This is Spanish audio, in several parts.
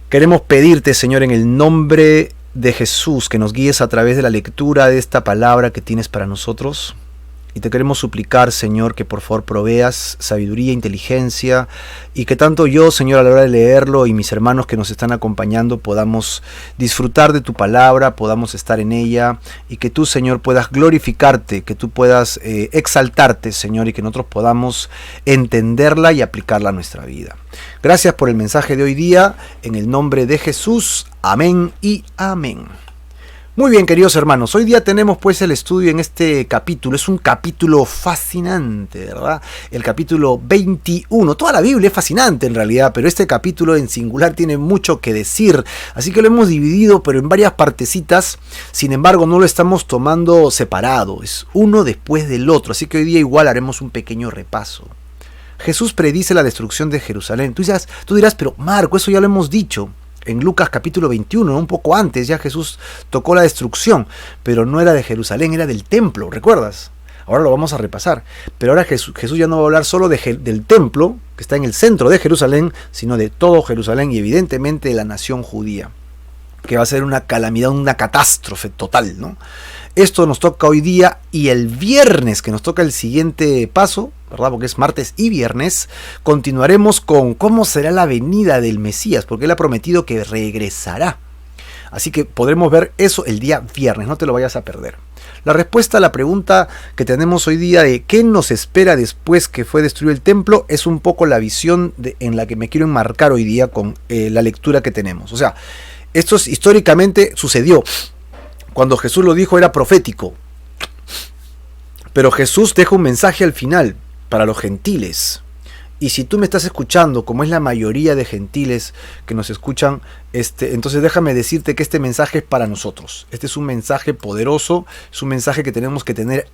Queremos pedirte, Señor, en el nombre de Jesús, que nos guíes a través de la lectura de esta palabra que tienes para nosotros. Y te queremos suplicar, Señor, que por favor proveas sabiduría, inteligencia, y que tanto yo, Señor, a la hora de leerlo y mis hermanos que nos están acompañando podamos disfrutar de tu palabra, podamos estar en ella, y que tú, Señor, puedas glorificarte, que tú puedas exaltarte, Señor, y que nosotros podamos entenderla y aplicarla a nuestra vida. Gracias por el mensaje de hoy día, en el nombre de Jesús. Amén y amén. Muy bien, queridos hermanos, hoy día tenemos pues el estudio en este capítulo. Es un capítulo fascinante, ¿verdad? El capítulo 21. Toda la Biblia es fascinante en realidad, pero este capítulo en singular tiene mucho que decir. Así que lo hemos dividido, pero en varias partecitas. Sin embargo, no lo estamos tomando separado. Es uno después del otro. Así que hoy día igual haremos un pequeño repaso. Jesús predice la destrucción de Jerusalén. Tú dirás, pero Marco, eso ya lo hemos dicho. En Lucas capítulo 21, un poco antes, ya Jesús tocó la destrucción, pero no era de Jerusalén, era del templo, ¿recuerdas? Ahora lo vamos a repasar, pero ahora Jesús ya no va a hablar solo del templo, que está en el centro de Jerusalén, sino de todo Jerusalén y evidentemente de la nación judía, que va a ser una calamidad, una catástrofe total, ¿no? Esto nos toca hoy día, y el viernes, que nos toca el siguiente paso, ¿verdad? Porque es martes y viernes, continuaremos con cómo será la venida del Mesías, porque Él ha prometido que regresará. Así que podremos ver eso el día viernes, no te lo vayas a perder. La respuesta a la pregunta que tenemos hoy día de qué nos espera después que fue destruido el templo es un poco la visión en la que me quiero enmarcar hoy día con la lectura que tenemos. O sea, esto históricamente sucedió. Cuando Jesús lo dijo era profético. Pero Jesús deja un mensaje al final para los gentiles. Y si tú me estás escuchando, como es la mayoría de gentiles que nos escuchan, entonces déjame decirte que este mensaje es para nosotros. Este es un mensaje poderoso, es un mensaje que tenemos que tener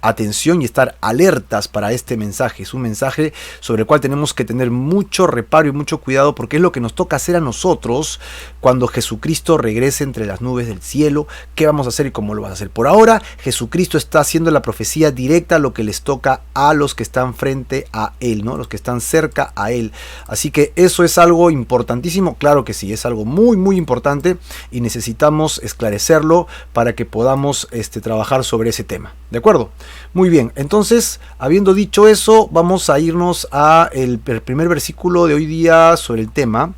atención y estar alertas para este mensaje. Es un mensaje sobre el cual tenemos que tener mucho reparo y mucho cuidado, porque es lo que nos toca hacer a nosotros cuando Jesucristo regrese entre las nubes del cielo. ¿Qué vamos a hacer y cómo lo vas a hacer? Por ahora, Jesucristo está haciendo la profecía directa a lo que les toca a los que están frente a Él, ¿no? Los que están cerca a Él. Así que eso es algo importantísimo. Claro que sí, es algo muy, muy importante y necesitamos esclarecerlo para que podamos trabajar sobre ese tema. ¿De acuerdo? Muy bien, entonces, habiendo dicho eso, vamos a irnos a el primer versículo de hoy día sobre el tema.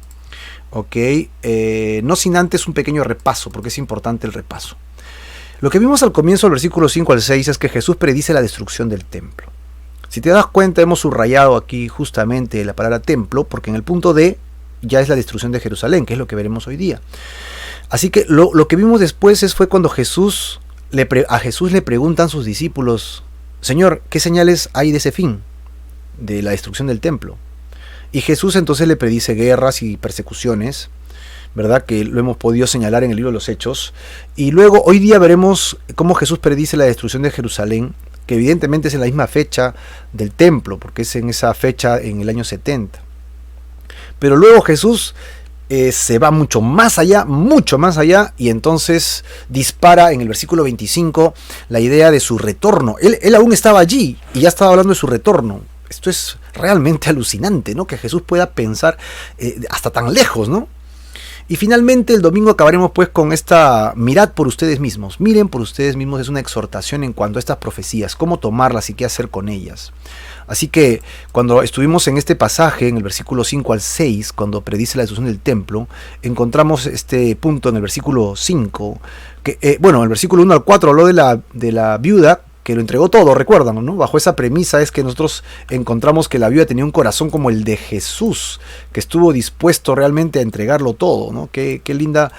Ok, no sin antes un pequeño repaso, porque es importante el repaso. Lo que vimos al comienzo del versículo 5 al 6 es que Jesús predice la destrucción del templo. Si te das cuenta, hemos subrayado aquí justamente la palabra templo, porque en el punto D ya es la destrucción de Jerusalén, que es lo que veremos hoy día. Así que lo que vimos después fue cuando a Jesús le preguntan sus discípulos: Señor, ¿qué señales hay de ese fin? De la destrucción del templo. Y Jesús entonces le predice guerras y persecuciones, ¿verdad? Que lo hemos podido señalar en el libro de los Hechos. Y luego hoy día veremos cómo Jesús predice la destrucción de Jerusalén, que evidentemente es en la misma fecha del templo, porque es en esa fecha en el año 70. Pero luego Jesús se va mucho más allá, y entonces dispara en el versículo 25 la idea de su retorno. Él aún estaba allí y ya estaba hablando de su retorno. Esto es realmente alucinante, ¿no? Que Jesús pueda pensar hasta tan lejos, ¿no? Y finalmente el domingo acabaremos pues con esta: mirad por ustedes mismos, miren por ustedes mismos. Es una exhortación en cuanto a estas profecías, cómo tomarlas y qué hacer con ellas. Así que cuando estuvimos en este pasaje, en el versículo 5 al 6, cuando predice la destrucción del templo, encontramos este punto en el versículo 5, que, el versículo 1 al 4 habló de la viuda que lo entregó todo, recuerdan, ¿no? Bajo esa premisa es que nosotros encontramos que la viuda tenía un corazón como el de Jesús, que estuvo dispuesto realmente a entregarlo todo, ¿no? Qué linda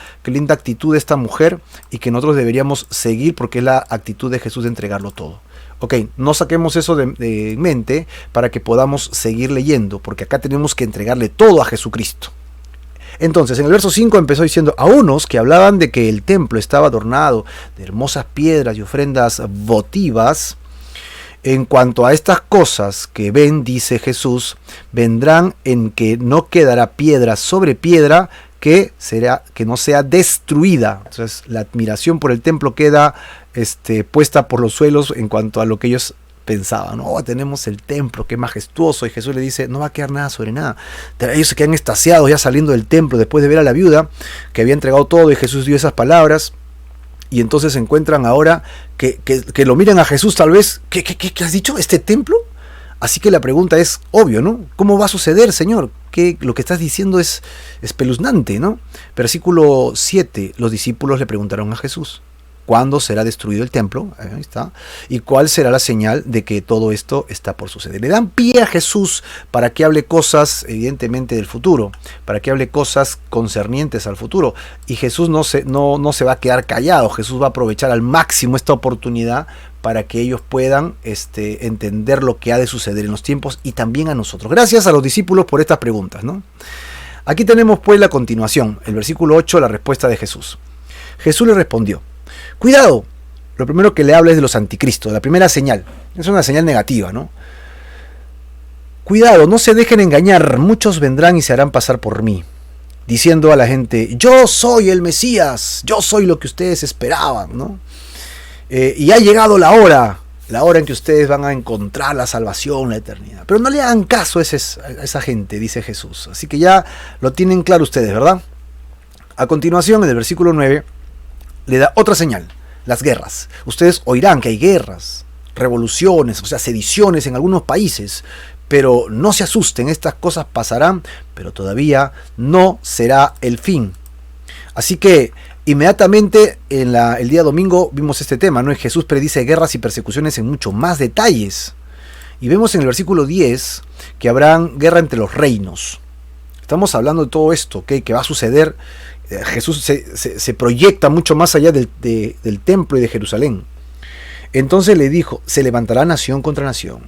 actitud de esta mujer, y que nosotros deberíamos seguir, porque es la actitud de Jesús de entregarlo todo. Ok, no saquemos eso de mente para que podamos seguir leyendo, porque acá tenemos que entregarle todo a Jesucristo. Entonces, en el verso 5 empezó diciendo: a unos que hablaban de que el templo estaba adornado de hermosas piedras y ofrendas votivas, en cuanto a estas cosas que ven, dice Jesús, vendrán en que no quedará piedra sobre piedra que no sea destruida. Entonces, la admiración por el templo queda puesta por los suelos en cuanto a lo que ellos pensaban, no, tenemos el templo, qué majestuoso, y Jesús le dice, no va a quedar nada sobre nada. Ellos se quedan extasiados ya saliendo del templo después de ver a la viuda que había entregado todo, y Jesús dio esas palabras, y entonces se encuentran ahora que lo miran a Jesús tal vez, ¿qué has dicho? ¿Este templo? Así que la pregunta es obvio, ¿no? ¿Cómo va a suceder, Señor? Lo que estás diciendo es espeluznante, ¿no? Versículo 7, los discípulos le preguntaron a Jesús, ¿cuándo será destruido el templo? Ahí está. ¿Y cuál será la señal de que todo esto está por suceder? Le dan pie a Jesús para que hable cosas, evidentemente, del futuro, para que hable cosas concernientes al futuro. Y Jesús no se va a quedar callado. Jesús va a aprovechar al máximo esta oportunidad para que ellos puedan entender lo que ha de suceder en los tiempos y también a nosotros. Gracias a los discípulos por estas preguntas, ¿no? Aquí tenemos pues la continuación, el versículo 8, la respuesta de Jesús. Jesús le respondió, cuidado, lo primero que le habla es de los anticristos, la primera señal, es una señal negativa, ¿no? Cuidado, no se dejen engañar, muchos vendrán y se harán pasar por mí, diciendo a la gente, yo soy el Mesías, yo soy lo que ustedes esperaban, ¿no? Y ha llegado la hora en que ustedes van a encontrar la salvación, la eternidad. Pero no le hagan caso a esa gente, dice Jesús. Así que ya lo tienen claro ustedes, ¿verdad? A continuación, en el versículo 9, le da otra señal, las guerras. Ustedes oirán que hay guerras, revoluciones, o sea, sediciones en algunos países. Pero no se asusten, estas cosas pasarán, pero todavía no será el fin. Así que inmediatamente el día domingo vimos este tema, ¿no? Jesús predice guerras y persecuciones en mucho más detalles. Y vemos en el versículo 10 que habrá guerra entre los reinos. Estamos hablando de todo esto, ¿okay? Que va a suceder. Jesús se proyecta mucho más allá del templo y de Jerusalén. Entonces le dijo, se levantará nación contra nación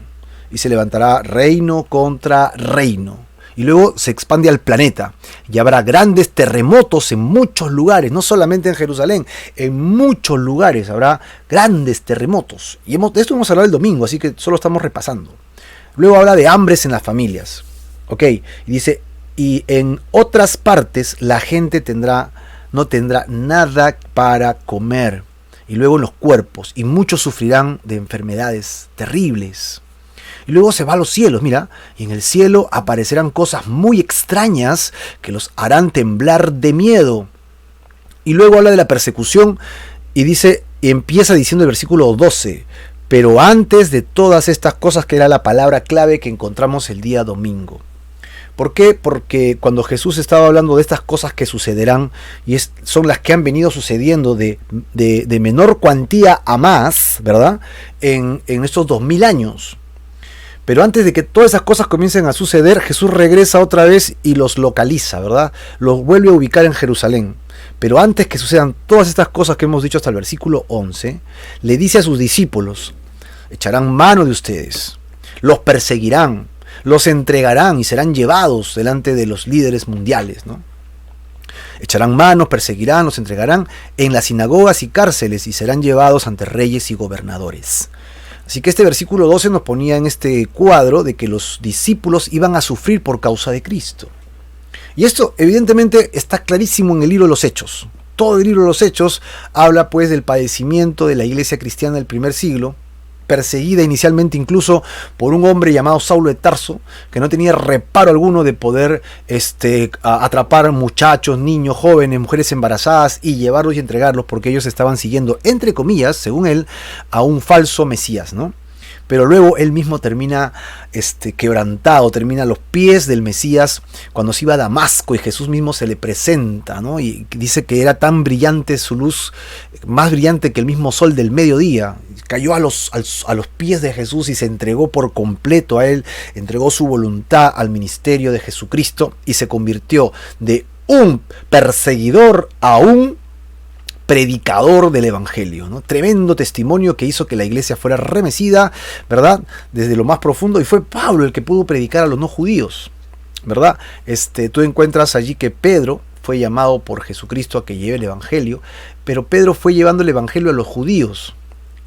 y se levantará reino contra reino. Y luego se expande al planeta y habrá grandes terremotos en muchos lugares, no solamente en Jerusalén, en muchos lugares habrá grandes terremotos. Y de esto hemos hablado el domingo, así que solo estamos repasando. Luego habla de hambres en las familias. Ok, y dice, y en otras partes la gente no tendrá nada para comer. Y luego en los cuerpos, y muchos sufrirán de enfermedades terribles. Y luego se va a los cielos, mira, y en el cielo aparecerán cosas muy extrañas que los harán temblar de miedo. Y luego habla de la persecución y empieza diciendo el versículo 12, pero antes de todas estas cosas, que era la palabra clave que encontramos el día domingo. ¿Por qué? Porque cuando Jesús estaba hablando de estas cosas que sucederán, y son las que han venido sucediendo de menor cuantía a más, ¿verdad? En estos 2000 años. Pero antes de que todas esas cosas comiencen a suceder, Jesús regresa otra vez y los localiza, ¿verdad? Los vuelve a ubicar en Jerusalén. Pero antes que sucedan todas estas cosas que hemos dicho hasta el versículo 11, le dice a sus discípulos, echarán mano de ustedes, los perseguirán, los entregarán y serán llevados delante de los líderes mundiales, ¿no? Echarán manos, perseguirán, los entregarán en las sinagogas y cárceles y serán llevados ante reyes y gobernadores. Así que este versículo 12 nos ponía en este cuadro de que los discípulos iban a sufrir por causa de Cristo. Y esto evidentemente está clarísimo en el libro de los Hechos. Todo el libro de los Hechos habla pues del padecimiento de la iglesia cristiana del primer siglo, perseguida inicialmente incluso por un hombre llamado Saulo de Tarso, que no tenía reparo alguno de poder atrapar muchachos, niños, jóvenes, mujeres embarazadas y llevarlos y entregarlos, porque ellos estaban siguiendo, entre comillas, según él, a un falso Mesías, ¿no? Pero luego él mismo termina quebrantado, termina a los pies del Mesías cuando se iba a Damasco y Jesús mismo se le presenta, ¿no? Y dice que era tan brillante su luz, más brillante que el mismo sol del mediodía. Cayó a los pies de Jesús y se entregó por completo a él, entregó su voluntad al ministerio de Jesucristo y se convirtió de un perseguidor a un predicador del evangelio, ¿no? Tremendo testimonio que hizo que la iglesia fuera remecida, ¿verdad? Desde lo más profundo, y fue Pablo el que pudo predicar a los no judíos, ¿verdad? Tú encuentras allí que Pedro fue llamado por Jesucristo a que lleve el evangelio, pero Pedro fue llevando el evangelio a los judíos,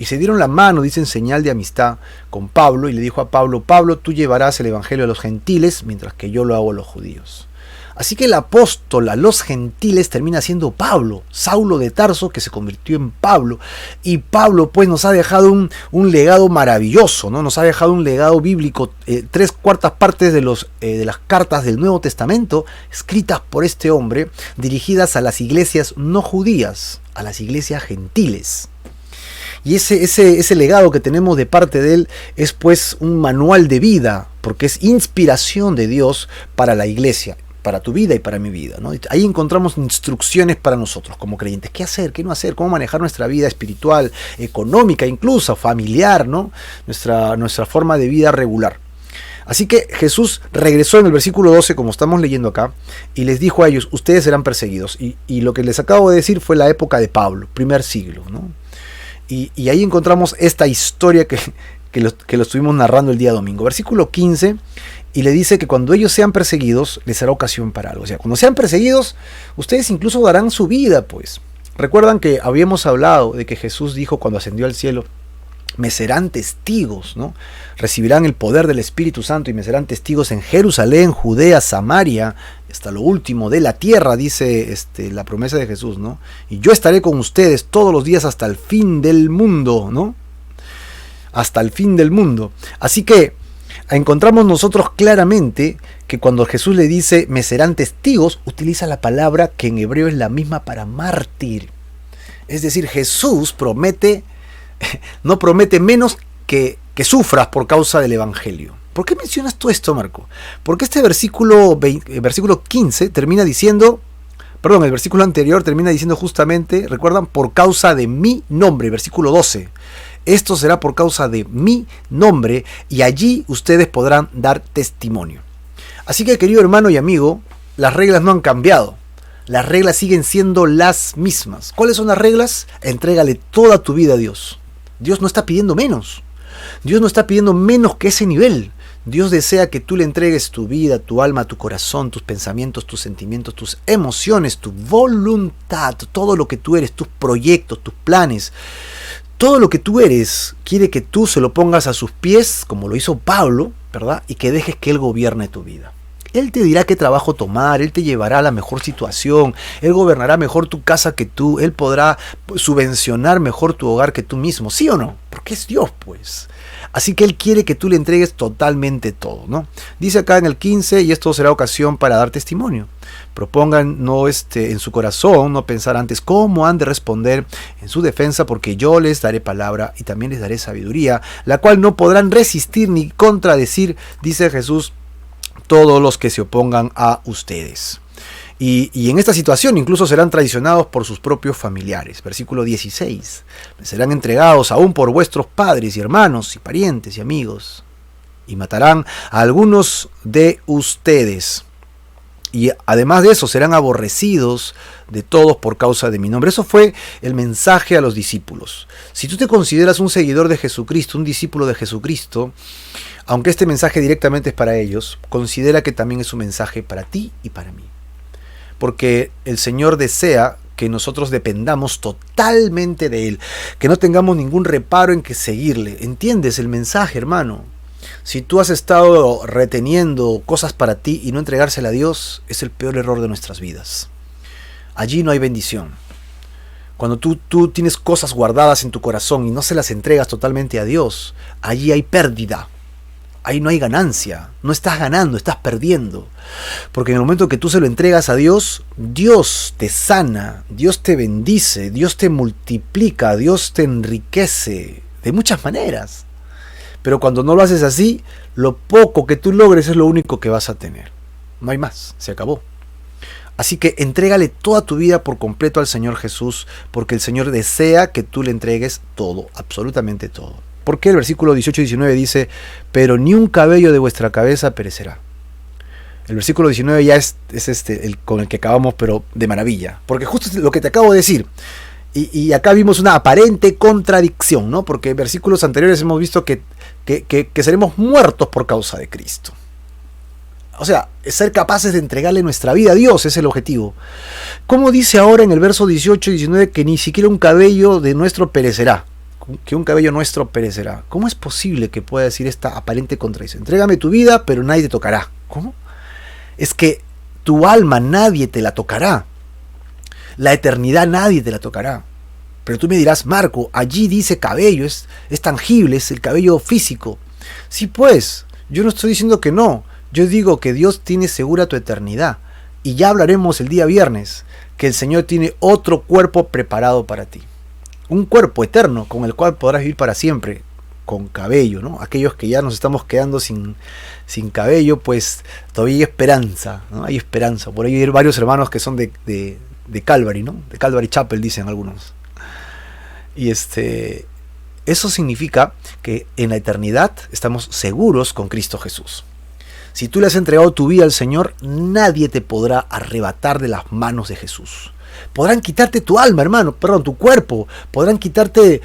Y se dieron la mano, dice, en señal de amistad con Pablo, y le dijo a Pablo: Pablo, tú llevarás el evangelio a los gentiles, mientras que yo lo hago a los judíos. Así que el apóstol a los gentiles termina siendo Pablo, Saulo de Tarso, que se convirtió en Pablo. Y Pablo pues nos ha dejado un legado maravilloso, ¿no? Nos ha dejado un legado bíblico, 3/4 partes de las cartas del Nuevo Testamento, escritas por este hombre, dirigidas a las iglesias no judías, a las iglesias gentiles. Y ese legado que tenemos de parte de él es pues un manual de vida, porque es inspiración de Dios para la iglesia, para tu vida y para mi vida, ¿no? Ahí encontramos instrucciones para nosotros como creyentes: qué hacer, qué no hacer, cómo manejar nuestra vida espiritual, económica, incluso familiar, ¿no? Nuestra forma de vida regular. Así que Jesús regresó en el versículo 12, como estamos leyendo acá, y les dijo a ellos: ustedes serán perseguidos. Y lo que les acabo de decir fue la época de Pablo, primer siglo, ¿no? Y ahí encontramos esta historia que lo estuvimos narrando el día domingo. Versículo 15, y le dice que cuando ellos sean perseguidos, les será ocasión para algo. O sea, cuando sean perseguidos, ustedes incluso darán su vida, pues. Recuerdan que habíamos hablado de que Jesús dijo cuando ascendió al cielo: me serán testigos, ¿no? Recibirán el poder del Espíritu Santo y me serán testigos en Jerusalén, Judea, Samaria, hasta lo último de la tierra, dice la promesa de Jesús, ¿no? Y yo estaré con ustedes todos los días hasta el fin del mundo, ¿no? Hasta el fin del mundo. Así que encontramos nosotros claramente que cuando Jesús le dice me serán testigos, utiliza la palabra que en hebreo es la misma para mártir. Es decir, Jesús no promete menos que sufras por causa del evangelio. ¿Por qué mencionas todo esto, Marco? Porque este versículo 15 termina diciendo, perdón, el versículo anterior termina diciendo justamente, recuerdan, por causa de mi nombre, versículo 12. Esto será por causa de mi nombre, y allí ustedes podrán dar testimonio. Así que, querido hermano y amigo, las reglas no han cambiado. Las reglas siguen siendo las mismas. ¿Cuáles son las reglas? Entrégale toda tu vida a Dios. Dios no está pidiendo menos. Dios no está pidiendo menos que ese nivel. Dios desea que tú le entregues tu vida, tu alma, tu corazón, tus pensamientos, tus sentimientos, tus emociones, tu voluntad, todo lo que tú eres, tus proyectos, tus planes. Todo lo que tú eres, quiere que tú se lo pongas a sus pies, como lo hizo Pablo, ¿verdad? Y que dejes que Él gobierne tu vida. Él te dirá qué trabajo tomar, Él te llevará a la mejor situación, Él gobernará mejor tu casa que tú, Él podrá subvencionar mejor tu hogar que tú mismo, ¿sí o no? Porque es Dios, pues. Así que Él quiere que tú le entregues totalmente todo, ¿no? Dice acá en el 15, y esto será ocasión para dar testimonio. Propongan en su corazón, no pensar antes cómo han de responder en su defensa, porque yo les daré palabra y también les daré sabiduría, la cual no podrán resistir ni contradecir, dice Jesús, todos los que se opongan a ustedes. Y en esta situación incluso serán traicionados por sus propios familiares. Versículo 16. Serán entregados aún por vuestros padres y hermanos y parientes y amigos. Y matarán a algunos de ustedes. Y además de eso serán aborrecidos de todos por causa de mi nombre. Eso fue el mensaje a los discípulos. Si tú te consideras un seguidor de Jesucristo, un discípulo de Jesucristo, aunque este mensaje directamente es para ellos, considera que también es un mensaje para ti y para mí. Porque el Señor desea que nosotros dependamos totalmente de Él, que no tengamos ningún reparo en que seguirle. ¿Entiendes el mensaje, hermano? Si tú has estado reteniendo cosas para ti y no entregársela a Dios, es el peor error de nuestras vidas. Allí no hay bendición. Cuando tú tienes cosas guardadas en tu corazón y no se las entregas totalmente a Dios, allí hay pérdida. Ahí no hay ganancia, no estás ganando, estás perdiendo. Porque en el momento que tú se lo entregas a Dios, Dios te sana, Dios te bendice, Dios te multiplica, Dios te enriquece de muchas maneras. Pero cuando no lo haces así, lo poco que tú logres es lo único que vas a tener. No hay más, se acabó. Así que entrégale toda tu vida por completo al Señor Jesús, porque el Señor desea que tú le entregues todo, absolutamente todo. Porque el versículo 18 y 19 dice, pero ni un cabello de vuestra cabeza perecerá. El versículo 19 ya es el con el que acabamos, pero de maravilla. Porque justo es lo que te acabo de decir. Y acá vimos una aparente contradicción, ¿no? Porque en versículos anteriores hemos visto que seremos muertos por causa de Cristo. O sea, ser capaces de entregarle nuestra vida a Dios es el objetivo. ¿Cómo dice ahora en el verso 18 y 19 que ni siquiera un cabello de nuestro perecerá? que un cabello nuestro perecerá. ¿Cómo es posible que pueda decir esta aparente contradicción? Entrégame tu vida, pero nadie te tocará. ¿Cómo? Es que tu alma nadie te la tocará. La eternidad nadie te la tocará. Pero tú me dirás, Marco, allí dice cabello, es tangible, es el cabello físico. Sí, pues, yo no estoy diciendo que no. Yo digo que Dios tiene segura tu eternidad. Y ya hablaremos el día viernes, que el Señor tiene otro cuerpo preparado para ti. Un cuerpo eterno con el cual podrás vivir para siempre, con cabello, ¿no? Aquellos que ya nos estamos quedando sin cabello, pues todavía hay esperanza, ¿no? Hay esperanza. Por ahí hay varios hermanos que son de Calvary, ¿no? De Calvary Chapel, dicen algunos. Y eso significa que en la eternidad estamos seguros con Cristo Jesús. Si tú le has entregado tu vida al Señor, nadie te podrá arrebatar de las manos de Jesús. Podrán quitarte tu alma, hermano, perdón, tu cuerpo. Podrán quitarte,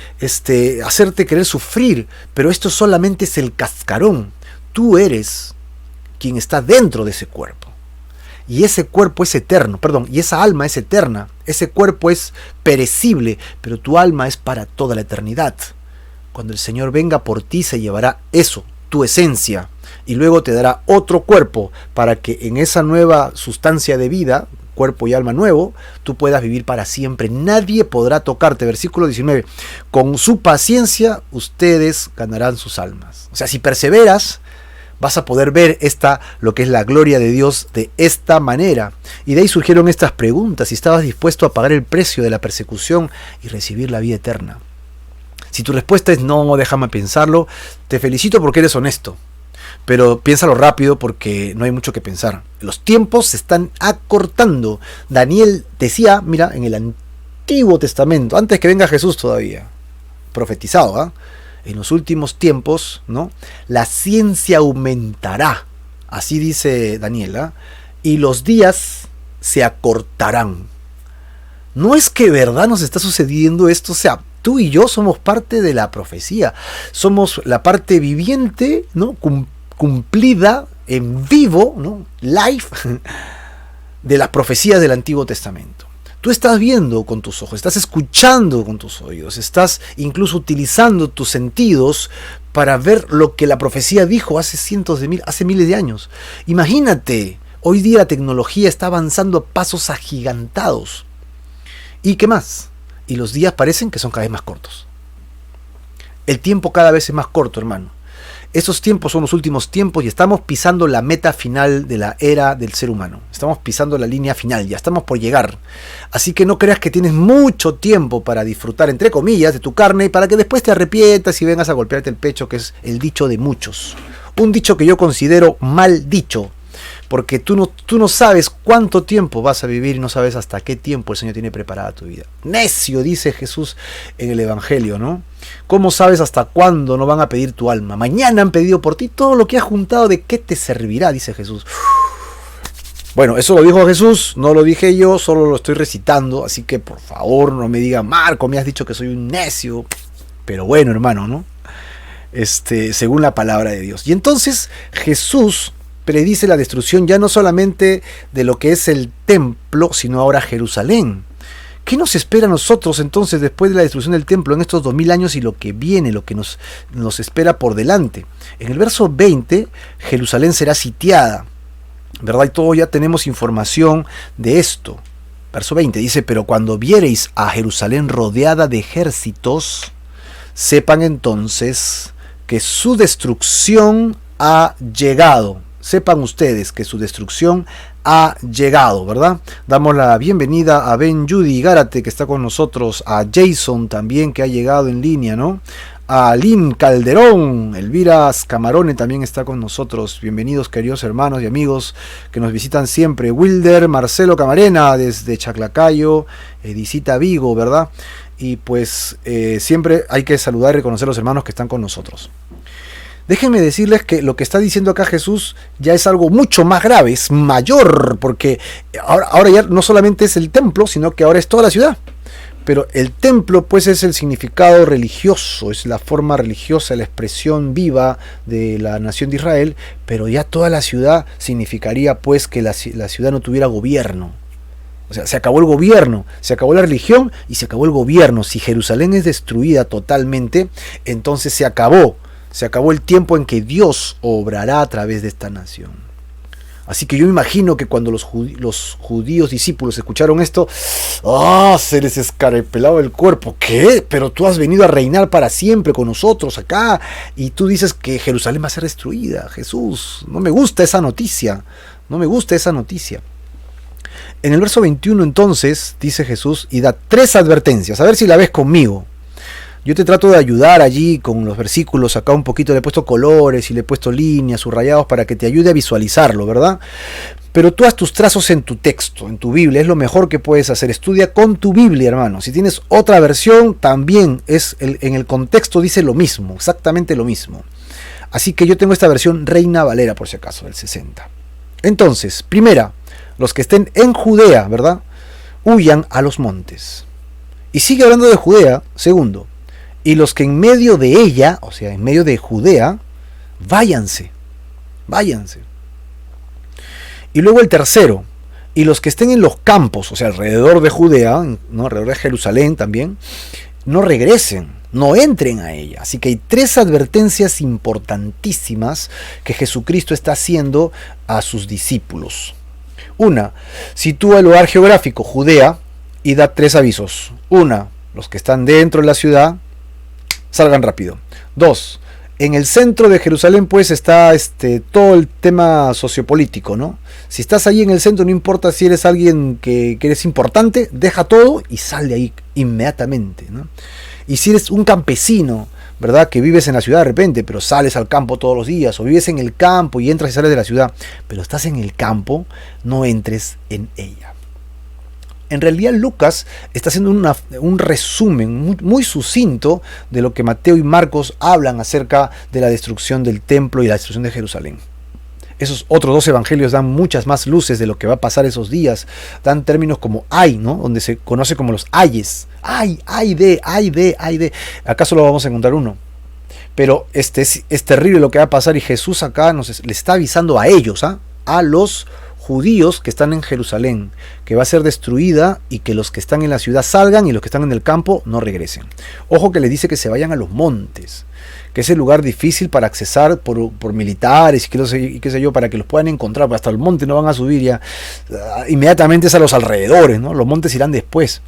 hacerte querer sufrir. Pero esto solamente es el cascarón. Tú eres quien está dentro de ese cuerpo. Y ese cuerpo es eterno, y esa alma es eterna. Ese cuerpo es perecible, pero tu alma es para toda la eternidad. Cuando el Señor venga por ti, se llevará eso, tu esencia, y luego te dará otro cuerpo para que en esa nueva sustancia de vida, cuerpo y alma nuevo, tú puedas vivir para siempre. Nadie podrá tocarte. Versículo 19. Con su paciencia ustedes ganarán sus almas. O sea, si perseveras, vas a poder ver lo que es la gloria de Dios de esta manera. Y de ahí surgieron estas preguntas. Si estabas dispuesto a pagar el precio de la persecución y recibir la vida eterna. Si tu respuesta es no, déjame pensarlo, te felicito porque eres honesto. Pero piénsalo rápido porque no hay mucho que pensar. Los tiempos se están acortando. Daniel decía, mira, en el Antiguo Testamento, antes que venga Jesús todavía, profetizado, ¿eh? En los últimos tiempos, ¿no? La ciencia aumentará. Así dice Daniel, ¿eh? Y los días se acortarán. No es que de verdad nos está sucediendo esto, o sea, tú y yo somos parte de la profecía. Somos la parte viviente, ¿no? Cumplida en vivo, ¿no? Live, de las profecías del Antiguo Testamento. Tú estás viendo con tus ojos, estás escuchando con tus oídos, estás incluso utilizando tus sentidos para ver lo que la profecía dijo hace miles de años. Imagínate, hoy día la tecnología está avanzando a pasos agigantados. ¿Y qué más? Y los días parecen que son cada vez más cortos. El tiempo cada vez es más corto, hermano. Esos tiempos son los últimos tiempos y estamos pisando la meta final de la era del ser humano. Estamos pisando la línea final, ya estamos por llegar. Así que no creas que tienes mucho tiempo para disfrutar, entre comillas, de tu carne, para que después te arrepientas y vengas a golpearte el pecho, que es el dicho de muchos. Un dicho que yo considero mal dicho, porque tú no sabes cuánto tiempo vas a vivir y no sabes hasta qué tiempo el Señor tiene preparada tu vida. Necio, dice Jesús en el Evangelio, ¿no? ¿Cómo sabes hasta cuándo no van a pedir tu alma? Mañana han pedido por ti todo lo que has juntado, ¿de qué te servirá? Dice Jesús. Bueno, eso lo dijo Jesús, no lo dije yo, solo lo estoy recitando, así que por favor no me diga, Marco, me has dicho que soy un necio. Pero bueno, hermano, ¿no? Según la palabra de Dios. Y entonces Jesús predice la destrucción ya no solamente de lo que es el templo, sino ahora Jerusalén. ¿Qué nos espera a nosotros entonces después de la destrucción del templo en estos 2000 años y lo que viene, lo que nos espera por delante? En el verso 20, Jerusalén será sitiada, ¿verdad? Y todos ya tenemos información de esto. Verso 20 dice, pero cuando viereis a Jerusalén rodeada de ejércitos, sepan entonces que su destrucción ha llegado. Sepan ustedes que su destrucción ha llegado, ¿verdad? Damos la bienvenida a Ben Judy Gárate, que está con nosotros, a Jason también, que ha llegado en línea, ¿no? A Lynn Calderón, Elvira Camarone también está con nosotros. Bienvenidos, queridos hermanos y amigos que nos visitan siempre. Wilder, Marcelo Camarena, desde Chaclacayo, Edicita Vigo, ¿verdad? Y pues siempre hay que saludar y reconocer a los hermanos que están con nosotros. Déjenme decirles que lo que está diciendo acá Jesús ya es algo mucho más grave, es mayor, porque ahora ya no solamente es el templo, sino que ahora es toda la ciudad. Pero el templo pues es el significado religioso, es la forma religiosa, la expresión viva de la nación de Israel, pero ya toda la ciudad significaría pues que la ciudad no tuviera gobierno. O sea, se acabó el gobierno, se acabó la religión y se acabó el gobierno. Si Jerusalén es destruida totalmente, entonces se acabó el tiempo en que Dios obrará a través de esta nación. Así que yo me imagino que cuando los judíos discípulos escucharon esto, se les escarapelaba el cuerpo. ¿Qué? Pero tú has venido a reinar para siempre con nosotros acá y tú dices que Jerusalén va a ser destruida. Jesús, no me gusta esa noticia, no me gusta esa noticia. En el verso 21 entonces dice Jesús y da 3 advertencias, a ver si la ves conmigo. Yo te trato de ayudar allí con los versículos, acá un poquito le he puesto colores y le he puesto líneas, subrayados para que te ayude a visualizarlo, ¿verdad? Pero tú haz tus trazos en tu texto, en tu Biblia, es lo mejor que puedes hacer. Estudia con tu Biblia, hermano. Si tienes otra versión, también en el contexto dice lo mismo, exactamente lo mismo. Así que yo tengo esta versión Reina Valera, por si acaso, del 60. Entonces, primera, los que estén en Judea, ¿verdad? Huyan a los montes. Y sigue hablando de Judea, segundo. Y los que en medio de ella, o sea, en medio de Judea, váyanse. Y luego el tercero, y los que estén en los campos, o sea, alrededor de Judea, ¿no? Alrededor de Jerusalén también, no regresen, no entren a ella. Así que hay 3 advertencias importantísimas que Jesucristo está haciendo a sus discípulos. Una, sitúa el lugar geográfico, Judea, y da 3 avisos. Una, los que están dentro de la ciudad, salgan rápido. 2, en el centro de Jerusalén pues está todo el tema sociopolítico, ¿no? Si estás ahí en el centro, no importa si eres alguien que eres importante, deja todo y sal de ahí inmediatamente, ¿no? Y si eres un campesino, ¿verdad? Que vives en la ciudad de repente, pero sales al campo todos los días, o vives en el campo y entras y sales de la ciudad, pero estás en el campo, no entres en ella. En realidad Lucas está haciendo un resumen muy sucinto de lo que Mateo y Marcos hablan acerca de la destrucción del templo y la destrucción de Jerusalén. Esos otros 2 evangelios dan muchas más luces de lo que va a pasar esos días. Dan términos como ay, ¿no? Donde se conoce como los ayes. Ay de. Acá solo vamos a encontrar uno. Pero es terrible lo que va a pasar y Jesús acá le está avisando a ellos, a los judíos que están en Jerusalén, que va a ser destruida y que los que están en la ciudad salgan y los que están en el campo no regresen. Ojo que les dice que se vayan a los montes, que es el lugar difícil para accesar por militares y qué sé yo, para que los puedan encontrar, porque hasta el monte no van a subir ya, inmediatamente es a los alrededores, ¿no? Los montes irán después.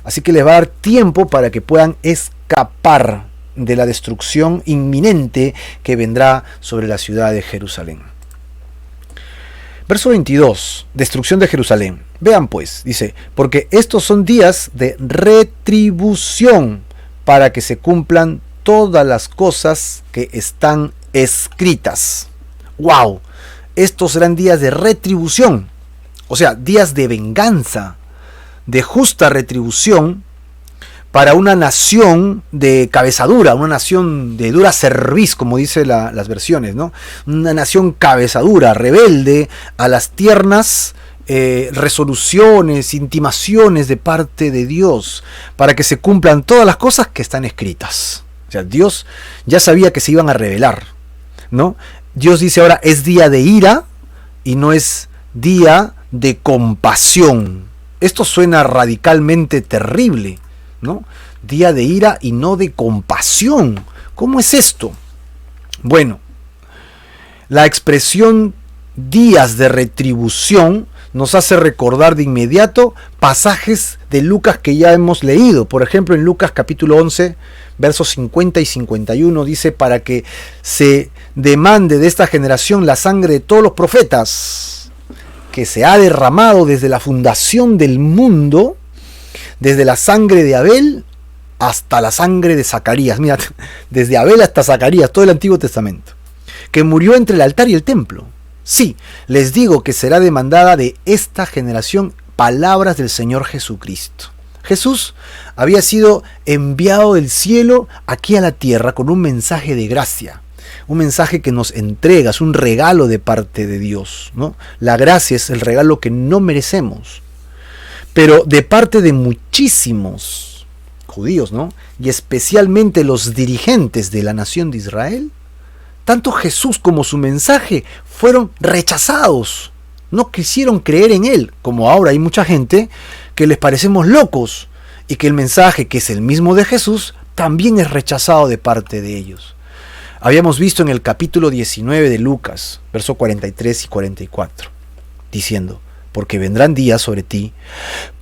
Así que les va a dar tiempo para que puedan escapar de la destrucción inminente que vendrá sobre la ciudad de Jerusalén. Verso 22, destrucción de Jerusalén. Vean pues, dice, porque estos son días de retribución para que se cumplan todas las cosas que están escritas. ¡Wow! Estos serán días de retribución, o sea, días de venganza, de justa retribución para una nación de cabeza dura, una nación de dura cerviz, como dice las versiones, ¿no? Una nación cabeza dura, rebelde a las tiernas resoluciones, intimaciones de parte de Dios, para que se cumplan todas las cosas que están escritas. O sea, Dios ya sabía que se iban a rebelar, ¿no? Dios dice ahora, es día de ira y no es día de compasión. Esto suena radicalmente terrible, ¿no? Día de ira y no de compasión. ¿Cómo es esto? Bueno, la expresión días de retribución nos hace recordar de inmediato pasajes de Lucas que ya hemos leído. Por ejemplo, en Lucas capítulo 11, versos 50 y 51 dice, para que se demande de esta generación la sangre de todos los profetas que se ha derramado desde la fundación del mundo, desde la sangre de Abel hasta la sangre de Zacarías. Mira, desde Abel hasta Zacarías, todo el Antiguo Testamento, que murió entre el altar y el templo. Sí, les digo que será demandada de esta generación palabras del Señor Jesucristo. Jesús había sido enviado del cielo aquí a la tierra con un mensaje de gracia, un mensaje que nos entrega, es un regalo de parte de Dios, ¿no? La gracia es el regalo que no merecemos, pero de parte de muchísimos judíos, ¿no? Y especialmente los dirigentes de la nación de Israel, tanto Jesús como su mensaje fueron rechazados, No quisieron creer en Él, como ahora hay mucha gente que les parecemos locos y que el mensaje, que es el mismo de Jesús, también es rechazado de parte de ellos. Habíamos visto en el capítulo 19 de Lucas, versos 43 y 44, diciendo: porque vendrán días sobre ti,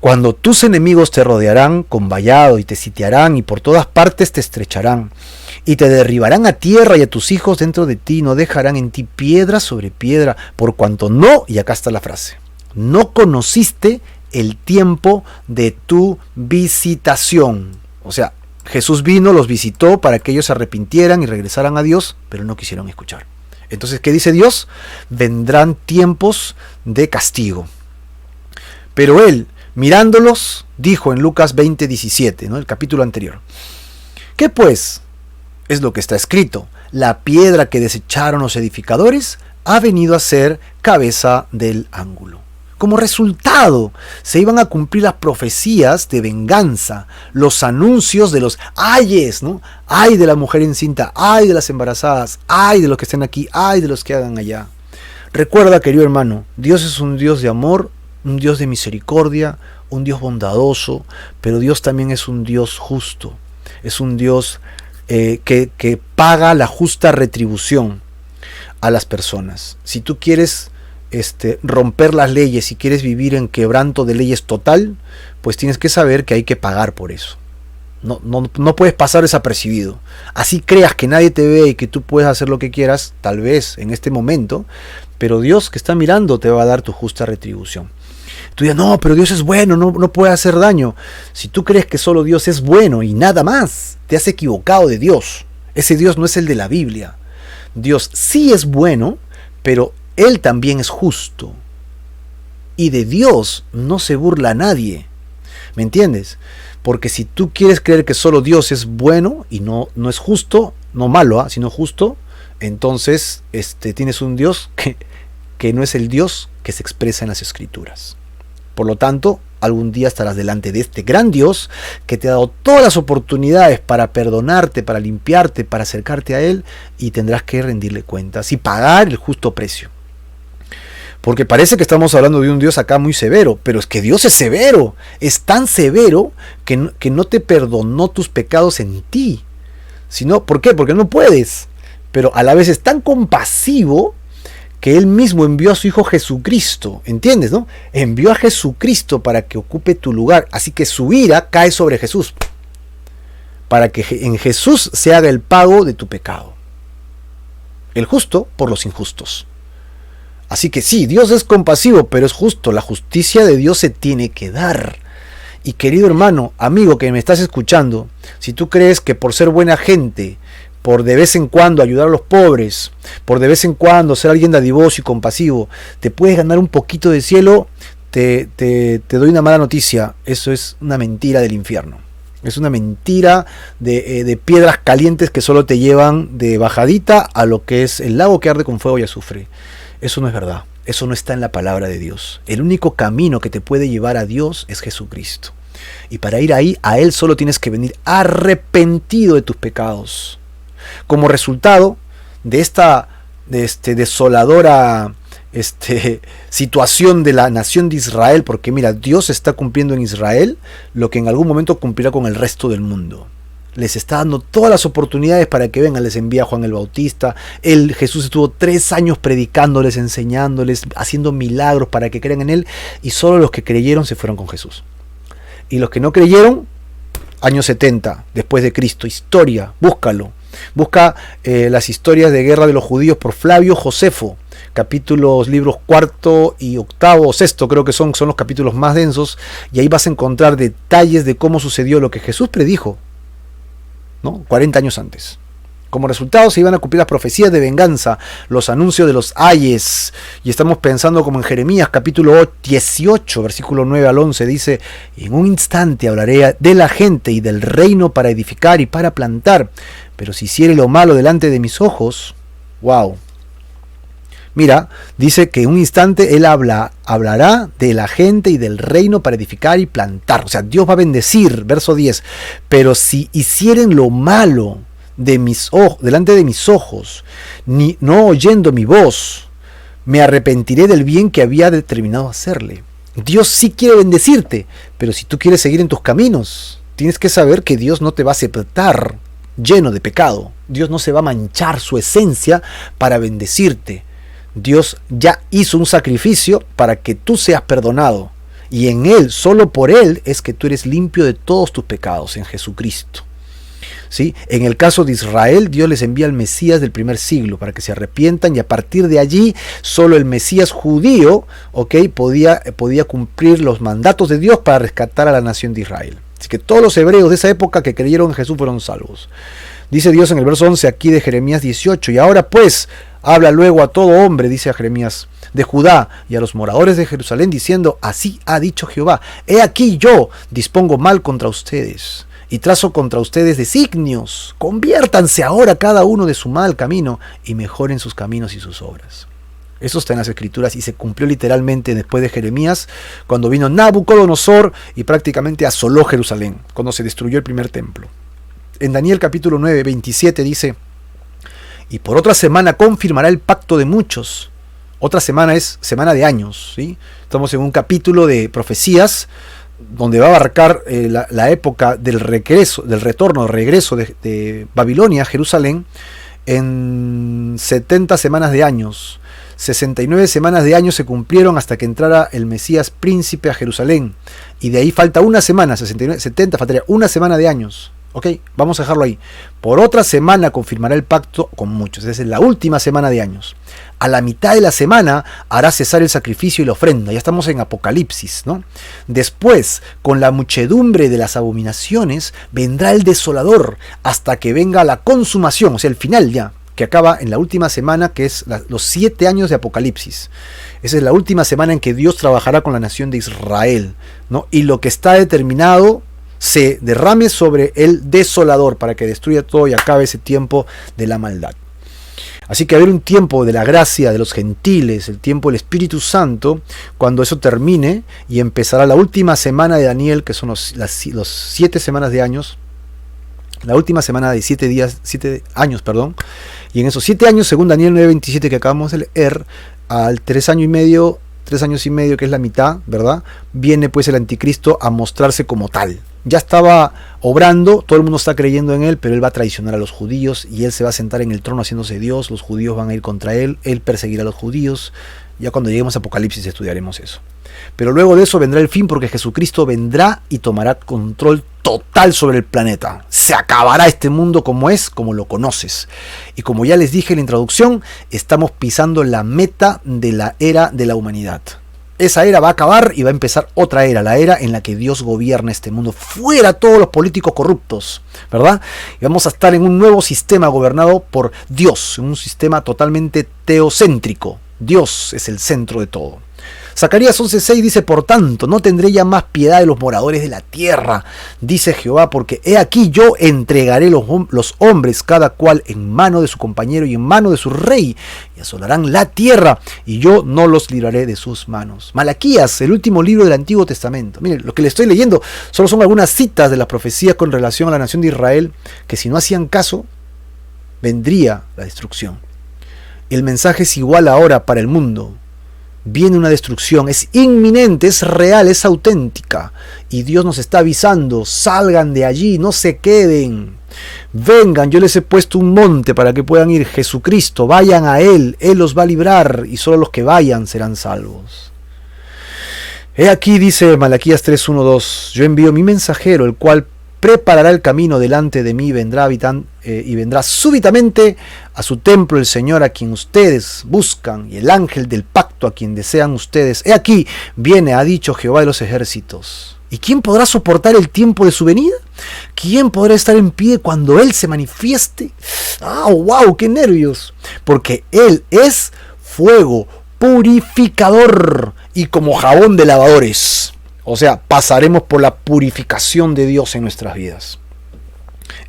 cuando tus enemigos te rodearán con vallado y te sitiarán y por todas partes te estrecharán y te derribarán a tierra y a tus hijos dentro de ti, no dejarán en ti piedra sobre piedra, por cuanto no, y acá está la frase, no conociste el tiempo de tu visitación. O sea, Jesús vino, los visitó para que ellos se arrepintieran y regresaran a Dios, pero no quisieron escuchar. Entonces, ¿qué dice Dios? Vendrán tiempos de castigo. Pero Él, mirándolos, dijo en Lucas 20:17, ¿no? El capítulo anterior: ¿qué pues? Es lo que está escrito: la piedra que desecharon los edificadores ha venido a ser cabeza del ángulo. Como resultado, se iban a cumplir las profecías de venganza, los anuncios de los ayes, ¿no? Ay de la mujer encinta, ay de las embarazadas, ay de los que estén aquí, ay de los que hagan allá. Recuerda, querido hermano, Dios es un Dios de amor, un Dios de misericordia, un Dios bondadoso, pero Dios también es un Dios justo, es un Dios que paga la justa retribución a las personas. Si tú quieres romper las leyes, si quieres vivir en quebranto de leyes total, pues tienes que saber que hay que pagar por eso. No puedes pasar desapercibido. Así creas que nadie te ve y que tú puedes hacer lo que quieras, tal vez en este momento, pero Dios que está mirando te va a dar tu justa retribución. Tú dices: no, pero Dios es bueno, no puede hacer daño. Si tú crees que solo Dios es bueno y nada más, te has equivocado de Dios. Ese Dios no es el de la Biblia. Dios sí es bueno, pero Él también es justo. Y de Dios no se burla nadie. ¿Me entiendes? Porque si tú quieres creer que solo Dios es bueno y no es justo, no malo, sino justo, entonces tienes un Dios que no es el Dios que se expresa en las Escrituras. Por lo tanto, algún día estarás delante de este gran Dios que te ha dado todas las oportunidades para perdonarte, para limpiarte, para acercarte a Él, y tendrás que rendirle cuentas y pagar el justo precio. Porque parece que estamos hablando de un Dios acá muy severo, pero es que Dios es severo, es tan severo que no te perdonó tus pecados en ti. Sino, ¿por qué? Porque no puedes. Pero a la vez es tan compasivo que Él mismo envió a su Hijo Jesucristo, ¿entiendes, no? Envió a Jesucristo para que ocupe tu lugar, así que su ira cae sobre Jesús, para que en Jesús se haga el pago de tu pecado. El justo por los injustos. Así que sí, Dios es compasivo, pero es justo. La justicia de Dios se tiene que dar. Y querido hermano, amigo que me estás escuchando, si tú crees que por ser buena gente, por de vez en cuando ayudar a los pobres, por de vez en cuando ser alguien dadivoso y compasivo, te puedes ganar un poquito de cielo, te doy una mala noticia. Eso es una mentira del infierno. Es una mentira de piedras calientes que solo te llevan de bajadita a lo que es el lago que arde con fuego y azufre. Eso no es verdad. Eso no está en la palabra de Dios. El único camino que te puede llevar a Dios es Jesucristo. Y para ir ahí, a Él solo tienes que venir arrepentido de tus pecados. Como resultado de esta desoladora situación de la nación de Israel, porque mira, Dios está cumpliendo en Israel lo que en algún momento cumplirá con el resto del mundo. Les está dando todas las oportunidades para que vengan. Les envía a Juan el Bautista. Jesús estuvo 3 años predicándoles, enseñándoles, haciendo milagros para que crean en Él, y solo los que creyeron se fueron con Jesús. Y los que no creyeron, años 70 después de Cristo, historia, búscalo. Busca las historias de guerra de los judíos por Flavio Josefo, libros 4 y 8 o 6, creo que son los capítulos más densos, y ahí vas a encontrar detalles de cómo sucedió lo que Jesús predijo, ¿no? 40 años antes. Como resultado se iban a cumplir las profecías de venganza, los anuncios de los ayes, y estamos pensando como en Jeremías capítulo 18, versículo 9 al 11, dice: en un instante hablaré de la gente y del reino para edificar y para plantar, pero si hiciere lo malo delante de mis ojos, wow. Mira, dice que en un instante Él hablará de la gente y del reino para edificar y plantar. O sea, Dios va a bendecir, verso 10, pero si hicieren lo malo delante de mis ojos, no oyendo mi voz, me arrepentiré del bien que había determinado hacerle. Dios sí quiere bendecirte, pero si tú quieres seguir en tus caminos, tienes que saber que Dios no te va a aceptar lleno de pecado. Dios no se va a manchar su esencia para bendecirte. Dios ya hizo un sacrificio para que tú seas perdonado. Y en Él, solo por Él, es que tú eres limpio de todos tus pecados, en Jesucristo. ¿Sí? En el caso de Israel, Dios les envía al Mesías del primer siglo para que se arrepientan, y a partir de allí solo el Mesías judío, podía cumplir los mandatos de Dios para rescatar a la nación de Israel. Así que todos los hebreos de esa época que creyeron en Jesús fueron salvos. Dice Dios en el verso 11 aquí de Jeremías 18, y ahora pues habla luego a todo hombre, dice a Jeremías, de Judá y a los moradores de Jerusalén, diciendo, así ha dicho Jehová, he aquí yo dispongo mal contra ustedes, y trazo contra ustedes designios. Conviértanse ahora cada uno de su mal camino, y mejoren sus caminos y sus obras. Eso está en las Escrituras y se cumplió literalmente después de Jeremías, cuando vino Nabucodonosor y prácticamente asoló Jerusalén, cuando se destruyó el primer templo. En Daniel capítulo 9, 27 dice, y por otra semana confirmará el pacto de muchos. Otra semana es semana de años, ¿sí? Estamos en un capítulo de profecías donde va a abarcar la época del regreso de Babilonia a Jerusalén en 70 semanas de años. 69 semanas de años se cumplieron hasta que entrara el Mesías príncipe a Jerusalén. Y de ahí falta una semana, 69, 70, faltaría una semana de años. Ok, vamos a dejarlo ahí. Por otra semana confirmará el pacto con muchos. Esa es la última semana de años. A la mitad de la semana hará cesar el sacrificio y la ofrenda. Ya estamos en Apocalipsis, ¿no? Después, con la muchedumbre de las abominaciones, vendrá el desolador hasta que venga la consumación, o sea, el final ya, que acaba en la última semana, que es los 7 años de Apocalipsis. Esa es la última semana en que Dios trabajará con la nación de Israel, ¿no? Y lo que está determinado se derrame sobre el desolador para que destruya todo y acabe ese tiempo de la maldad. Así que va a haber un tiempo de la gracia de los gentiles, el tiempo del Espíritu Santo, cuando eso termine, y empezará la última semana de Daniel, que son los 7 semanas de años, la última semana de 7 años, y en esos 7 años, según Daniel 9:27 que acabamos de leer, al 3 años y medio, que es la mitad, ¿verdad? Viene pues el anticristo a mostrarse como tal. Ya estaba obrando, todo el mundo está creyendo en él, pero él va a traicionar a los judíos y él se va a sentar en el trono haciéndose Dios, los judíos van a ir contra él perseguirá a los judíos. Ya cuando lleguemos a Apocalipsis estudiaremos eso. Pero luego de eso vendrá el fin, porque Jesucristo vendrá y tomará control total sobre el planeta. Se acabará este mundo como es, como lo conoces. Y como ya les dije en la introducción, estamos pisando la meta de la era de la humanidad. Esa era va a acabar y va a empezar otra era, la era en la que Dios gobierna este mundo. Fuera todos los políticos corruptos, ¿verdad? Y vamos a estar en un nuevo sistema gobernado por Dios, en un sistema totalmente teocéntrico. Dios es el centro de todo. Zacarías 11:6 dice, por tanto, no tendré ya más piedad de los moradores de la tierra, dice Jehová, porque he aquí yo entregaré los hombres cada cual en mano de su compañero y en mano de su rey, y asolarán la tierra, y yo no los libraré de sus manos. Malaquías, el último libro del Antiguo Testamento. Miren, lo que le estoy leyendo solo son algunas citas de las profecías con relación a la nación de Israel, que si no hacían caso, vendría la destrucción. El mensaje es igual ahora para el mundo. Viene una destrucción, es inminente, es real, es auténtica. Y Dios nos está avisando, salgan de allí, no se queden. Vengan, yo les he puesto un monte para que puedan ir. Jesucristo, vayan a Él los va a librar y solo los que vayan serán salvos. He aquí, dice Malaquías 3:1-2, yo envío mi mensajero, el cual preparará el camino delante de mí, vendrá súbitamente a su templo el Señor a quien ustedes buscan, y el ángel del pacto a quien desean ustedes. He aquí, viene, ha dicho Jehová de los ejércitos. ¿Y quién podrá soportar el tiempo de su venida? ¿Quién podrá estar en pie cuando Él se manifieste? ¡Ah, wow! ¡Qué nervios! Porque Él es fuego purificador y como jabón de lavadores. O sea, pasaremos por la purificación de Dios en nuestras vidas.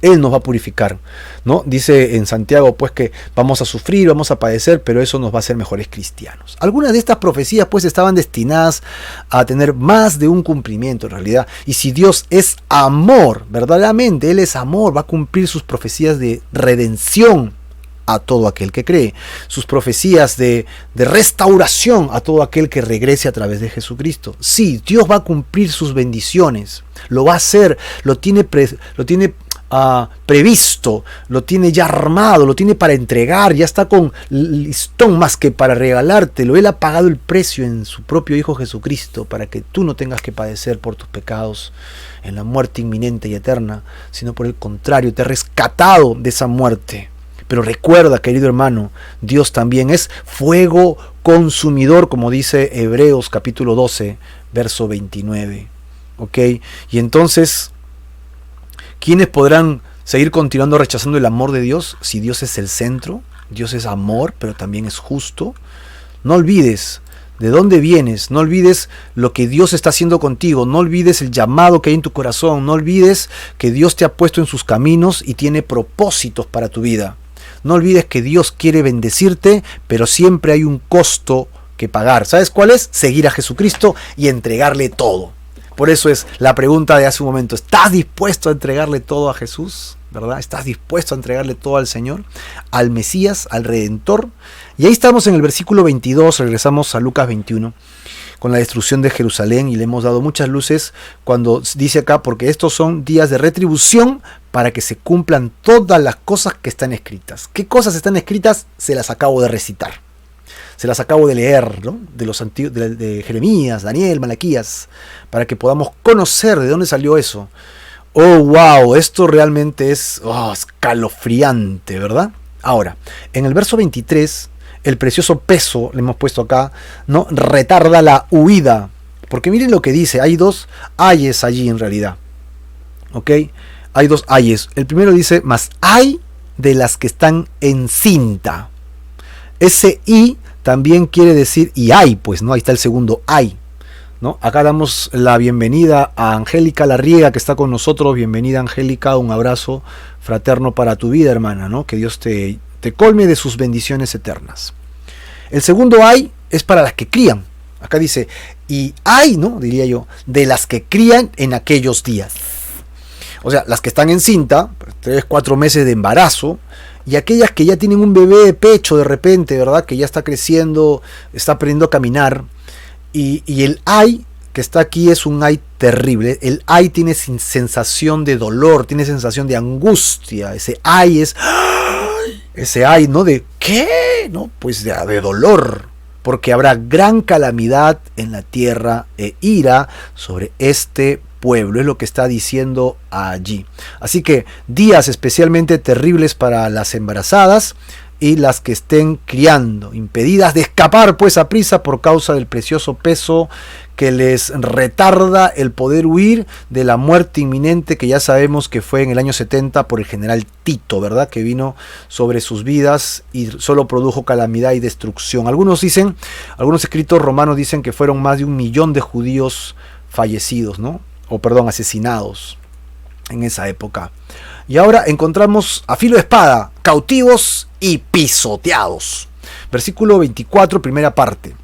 Él nos va a purificar, ¿no? Dice en Santiago, pues, que vamos a sufrir, vamos a padecer, pero eso nos va a hacer mejores cristianos. Algunas de estas profecías, pues, estaban destinadas a tener más de un cumplimiento, en realidad. Y si Dios es amor, verdaderamente, Él es amor, va a cumplir sus profecías de redención a todo aquel que cree. Sus profecías de restauración a todo aquel que regrese a través de Jesucristo. Sí, Dios va a cumplir sus bendiciones. Lo va a hacer, lo tiene previsto, lo tiene ya armado, lo tiene para entregar, ya está con listón más que para regalártelo. Él ha pagado el precio en su propio Hijo Jesucristo para que tú no tengas que padecer por tus pecados en la muerte inminente y eterna, sino por el contrario, te ha rescatado de esa muerte. Pero recuerda, querido hermano, Dios también es fuego consumidor, como dice Hebreos capítulo 12, verso 29. ¿Ok? Y entonces, ¿quiénes podrán seguir continuando rechazando el amor de Dios si Dios es el centro? Dios es amor, pero también es justo. No olvides de dónde vienes, no olvides lo que Dios está haciendo contigo, no olvides el llamado que hay en tu corazón, no olvides que Dios te ha puesto en sus caminos y tiene propósitos para tu vida. No olvides que Dios quiere bendecirte, pero siempre hay un costo que pagar. ¿Sabes cuál es? Seguir a Jesucristo y entregarle todo. Por eso es la pregunta de hace un momento. ¿Estás dispuesto a entregarle todo a Jesús? ¿Verdad? ¿Estás dispuesto a entregarle todo al Señor? Al Mesías, al Redentor. Y ahí estamos en el versículo 22, regresamos a Lucas 21, con la destrucción de Jerusalén, y le hemos dado muchas luces cuando dice acá, porque estos son días de retribución para que se cumplan todas las cosas que están escritas. ¿Qué cosas están escritas? Se las acabo de recitar. Se las acabo de leer, ¿no? De los antiguos, de Jeremías, Daniel, Malaquías, para que podamos conocer de dónde salió eso. Oh, wow, esto realmente es escalofriante, ¿verdad? Ahora, en el verso 23, el precioso peso, le hemos puesto acá, ¿no? Retarda la huida. Porque miren lo que dice, hay dos ayes allí en realidad. ¿Ok? Hay dos ayes. El primero dice, mas hay de las que están encinta. Ese y también quiere decir, y hay, pues, ¿no? Ahí está el segundo hay, ¿no? Acá damos la bienvenida a Angélica Larriega, que está con nosotros. Bienvenida, Angélica, un abrazo fraterno para tu vida, hermana, ¿no? Que Dios te colme de sus bendiciones eternas. El segundo hay es para las que crían. Acá dice, y hay, ¿no? Diría yo, de las que crían en aquellos días. O sea, las que están encinta, 3-4 meses de embarazo, y aquellas que ya tienen un bebé de pecho de repente, ¿verdad? Que ya está creciendo, está aprendiendo a caminar. Y el ay que está aquí es un ay terrible. El ay tiene sensación de dolor, tiene sensación de angustia. Ese ay es... Ese ay, ¿no? ¿De qué? ¿No? Pues de dolor. Porque habrá gran calamidad en la tierra e ira sobre este pueblo. Es lo que está diciendo allí. Así que días especialmente terribles para las embarazadas y las que estén criando, impedidas de escapar pues a prisa por causa del precioso peso que les retarda el poder huir de la muerte inminente, que ya sabemos que fue en el año 70 por el general Tito, ¿verdad? Que vino sobre sus vidas y solo produjo calamidad y destrucción. Algunos escritos romanos dicen que fueron más de 1 millón de judíos fallecidos, ¿no? Asesinados en esa época. Y ahora encontramos a filo de espada, cautivos y pisoteados. Versículo 24, primera parte.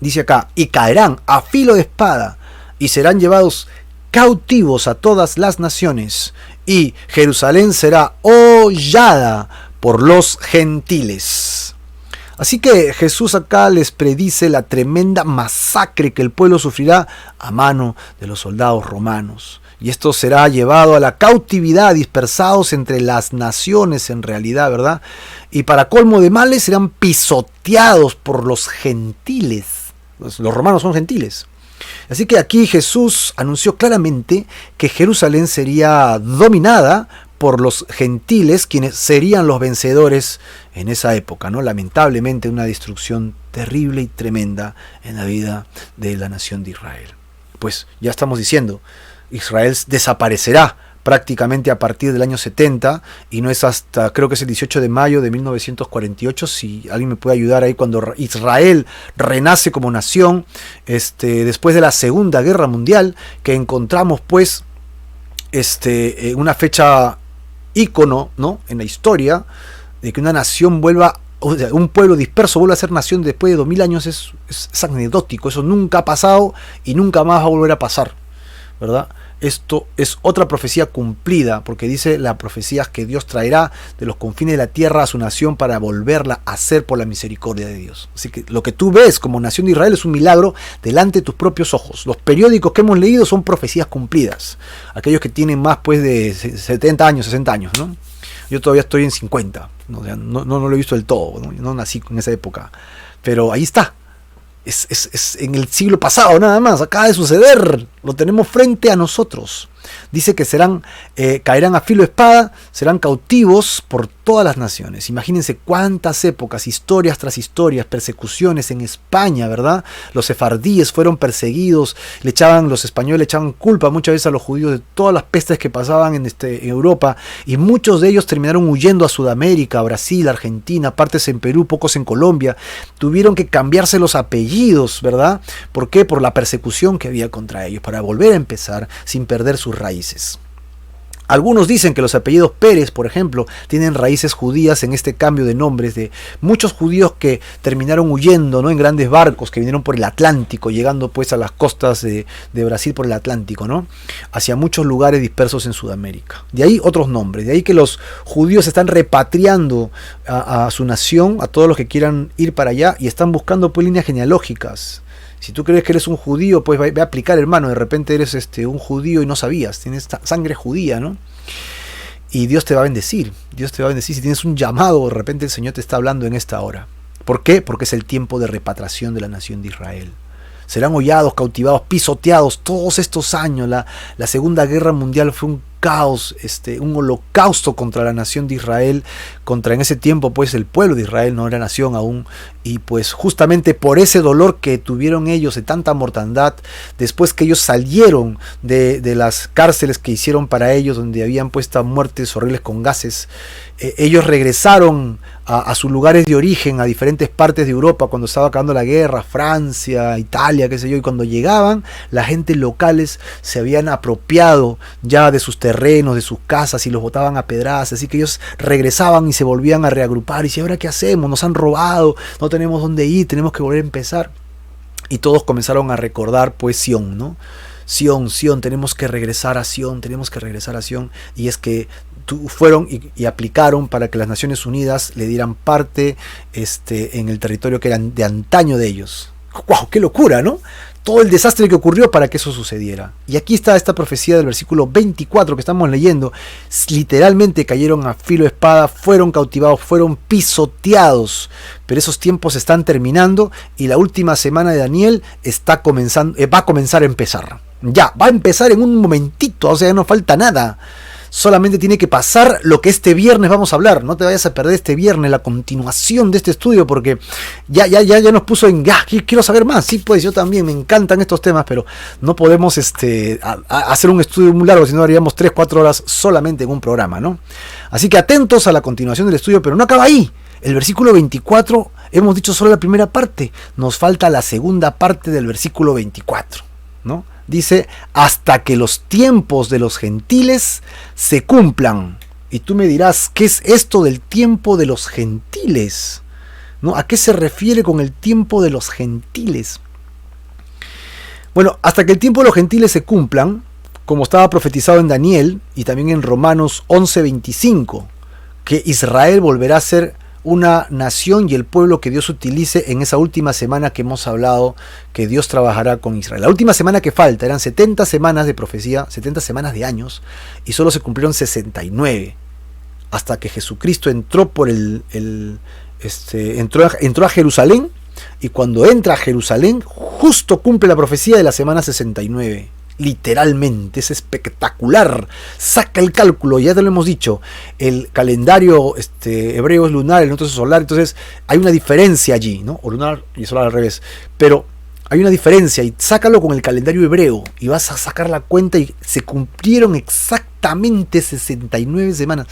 Dice acá, y caerán a filo de espada y serán llevados cautivos a todas las naciones, y Jerusalén será hollada por los gentiles. Así que Jesús acá les predice la tremenda masacre que el pueblo sufrirá a mano de los soldados romanos. Y esto será llevado a la cautividad, dispersados entre las naciones en realidad, ¿verdad? Y para colmo de males serán pisoteados por los gentiles. Los romanos son gentiles. Así que aquí Jesús anunció claramente que Jerusalén sería dominada por los gentiles, quienes serían los vencedores en esa época, ¿no? Lamentablemente una destrucción terrible y tremenda en la vida de la nación de Israel. Pues ya estamos diciendo, Israel desaparecerá prácticamente a partir del año 70, y no es hasta, creo que es el 18 de mayo de 1948, si alguien me puede ayudar ahí, cuando Israel renace como nación, después de la Segunda Guerra Mundial, que encontramos pues una fecha ícono, ¿no? En la historia, de que una nación un pueblo disperso vuelve a ser nación después de 2000 años, es anecdótico. Eso nunca ha pasado y nunca más va a volver a pasar. ¿verdad? Esto es otra profecía cumplida, porque dice la profecía que Dios traerá de los confines de la tierra a su nación para volverla a hacer por la misericordia de Dios. Así que lo que tú ves como nación de Israel es un milagro delante de tus propios ojos. Los periódicos que hemos leído son profecías cumplidas. Aquellos que tienen más pues de 70 años, 60 años, ¿no? Yo todavía estoy en 50, ¿no? O sea, no lo he visto del todo, ¿no? Yo no nací en esa época, pero ahí está. Es en el siglo pasado nada más, acaba de suceder, lo tenemos frente a nosotros. Dice que caerán a filo de espada, serán cautivos por todas las naciones. Imagínense cuántas épocas, historias tras historias, persecuciones en España, ¿verdad? Los sefardíes fueron perseguidos, los españoles le echaban culpa muchas veces a los judíos de todas las pestes que pasaban en Europa, y muchos de ellos terminaron huyendo a Sudamérica, a Brasil, Argentina, partes en Perú, pocos en Colombia. Tuvieron que cambiarse los apellidos, ¿verdad? ¿Por qué? Por la persecución que había contra ellos, para volver a empezar sin perder sus raíces. Algunos dicen que los apellidos Pérez, por ejemplo, tienen raíces judías en este cambio de nombres de muchos judíos que terminaron huyendo, ¿no? En grandes barcos que vinieron por el Atlántico, llegando pues a las costas de Brasil por el Atlántico, ¿no? Hacia muchos lugares dispersos en Sudamérica. De ahí otros nombres, de ahí que los judíos están repatriando a su nación, a todos los que quieran ir para allá, y están buscando pues líneas genealógicas. Si tú crees que eres un judío, pues ve a aplicar, hermano. De repente eres un judío y no sabías. Tienes sangre judía, ¿no? Y Dios te va a bendecir. Dios te va a bendecir. Si tienes un llamado, de repente el Señor te está hablando en esta hora. ¿Por qué? Porque es el tiempo de repatriación de la nación de Israel. Serán hollados, cautivados, pisoteados todos estos años. La Segunda Guerra Mundial fue un caos, un holocausto contra la nación de Israel, contra en ese tiempo pues el pueblo de Israel, no era nación aún, y pues justamente por ese dolor que tuvieron ellos de tanta mortandad, después que ellos salieron de las cárceles que hicieron para ellos, donde habían puesto muertes horribles con gases, ellos regresaron a sus lugares de origen, a diferentes partes de Europa cuando estaba acabando la guerra, Francia, Italia, qué sé yo, y cuando llegaban, la gente locales se habían apropiado ya de sus terrenos, de sus casas, y los botaban a pedradas, así que ellos regresaban y se volvían a reagrupar, y decían, ¿ahora qué hacemos? Nos han robado, no tenemos dónde ir, tenemos que volver a empezar. Y todos comenzaron a recordar pues Sión, ¿no? Sión, tenemos que regresar a Sión, y es que fueron y aplicaron para que las Naciones Unidas le dieran parte en el territorio que era de antaño de ellos. ¡Wow! ¡Qué locura!, ¿no? Todo el desastre que ocurrió para que eso sucediera. Y aquí está esta profecía del versículo 24 que estamos leyendo. Literalmente cayeron a filo de espada, fueron cautivados, fueron pisoteados. Pero esos tiempos están terminando y la última semana de Daniel va a comenzar a empezar. Ya, va a empezar en un momentito, o sea, ya no falta nada. Solamente tiene que pasar lo que este viernes vamos a hablar. No te vayas a perder este viernes la continuación de este estudio, porque ya nos puso en quiero saber más. Sí, pues yo también, me encantan estos temas, pero no podemos hacer un estudio muy largo, si no haríamos 3-4 horas solamente en un programa, ¿no? Así que atentos a la continuación del estudio, pero no acaba ahí. El versículo 24, hemos dicho solo la primera parte, nos falta la segunda parte del versículo 24, ¿no? Dice, hasta que los tiempos de los gentiles se cumplan. Y tú me dirás, ¿qué es esto del tiempo de los gentiles? ¿No? ¿A qué se refiere con el tiempo de los gentiles? Bueno, hasta que el tiempo de los gentiles se cumplan, como estaba profetizado en Daniel y también en Romanos 11:25, que Israel volverá a ser una nación y el pueblo que Dios utilice en esa última semana que hemos hablado, que Dios trabajará con Israel. La última semana que falta, eran 70 semanas de profecía, 70 semanas de años, y solo se cumplieron 69, hasta que Jesucristo entró entró a Jerusalén, y cuando entra a Jerusalén, justo cumple la profecía de la semana 69. Literalmente, es espectacular. Saca el cálculo, ya te lo hemos dicho. El calendario hebreo es lunar, el nuestro es solar, entonces hay una diferencia allí, ¿no? O lunar y solar al revés. Pero hay una diferencia, y sácalo con el calendario hebreo y vas a sacar la cuenta, y se cumplieron exactamente 69 semanas.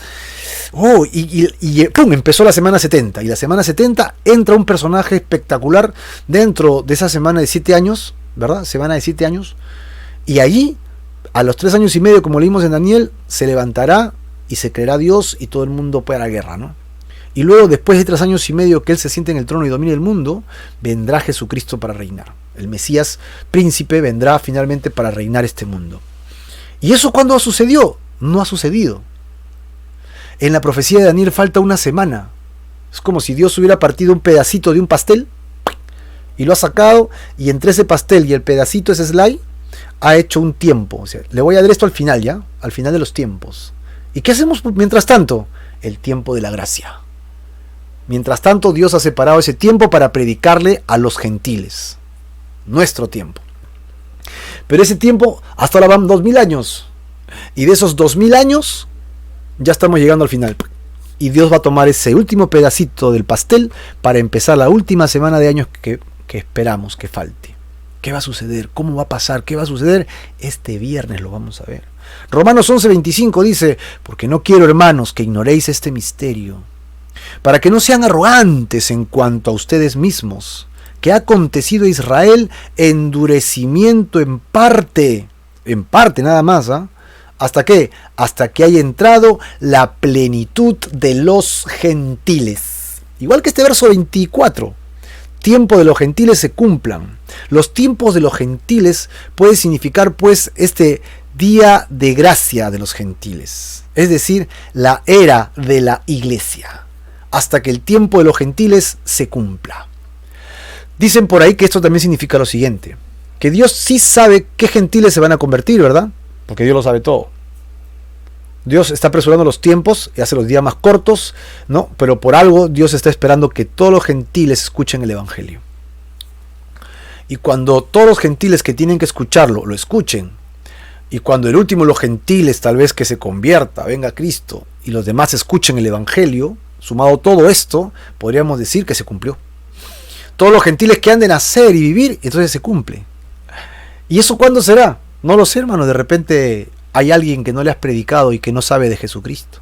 Y ¡pum! Empezó la semana 70. Y la semana 70 entra un personaje espectacular dentro de esa semana de 7 años, ¿verdad? Semana de 7 años. Y allí, a los 3 años y medio, como leímos en Daniel, se levantará y se creerá Dios y todo el mundo puede a la guerra, ¿no? Y luego, después de 3 años y medio que Él se siente en el trono y domine el mundo, vendrá Jesucristo para reinar. El Mesías príncipe vendrá finalmente para reinar este mundo. ¿Y eso cuándo sucedió? No ha sucedido. En la profecía de Daniel falta una semana. Es como si Dios hubiera partido un pedacito de un pastel y lo ha sacado, y entre ese pastel y el pedacito, ese slide, ha hecho un tiempo. O sea, le voy a dar esto al final ya, al final de los tiempos. ¿Y qué hacemos mientras tanto? El tiempo de la gracia. Mientras tanto, Dios ha separado ese tiempo para predicarle a los gentiles. Nuestro tiempo. Pero ese tiempo, hasta ahora van 2000 años. Y de esos 2000 años, ya estamos llegando al final. Y Dios va a tomar ese último pedacito del pastel para empezar la última semana de años que esperamos que falte. ¿Qué va a suceder? ¿Cómo va a pasar? ¿Qué va a suceder? Este viernes lo vamos a ver. Romanos 11:25 dice: porque no quiero, hermanos, que ignoréis este misterio, para que no sean arrogantes en cuanto a ustedes mismos, que ha acontecido a Israel endurecimiento en parte nada más, ¿hasta qué? Hasta que haya entrado la plenitud de los gentiles. Igual que este verso 24, tiempo de los gentiles se cumplan. Los tiempos de los gentiles puede significar pues este día de gracia de los gentiles, es decir, la era de la iglesia, hasta que el tiempo de los gentiles se cumpla. Dicen por ahí que esto también significa lo siguiente, que Dios sí sabe qué gentiles se van a convertir, ¿verdad? Porque Dios lo sabe todo. Dios está apresurando los tiempos y hace los días más cortos, ¿no? Pero por algo Dios está esperando que todos los gentiles escuchen el evangelio. Y cuando todos los gentiles que tienen que escucharlo, lo escuchen, y cuando el último de los gentiles tal vez que se convierta, venga Cristo, y los demás escuchen el evangelio, sumado todo esto, podríamos decir que se cumplió. Todos los gentiles que han de nacer y vivir, entonces se cumple. ¿Y eso cuándo será? No lo sé, hermano. De repente hay alguien que no le has predicado y que no sabe de Jesucristo.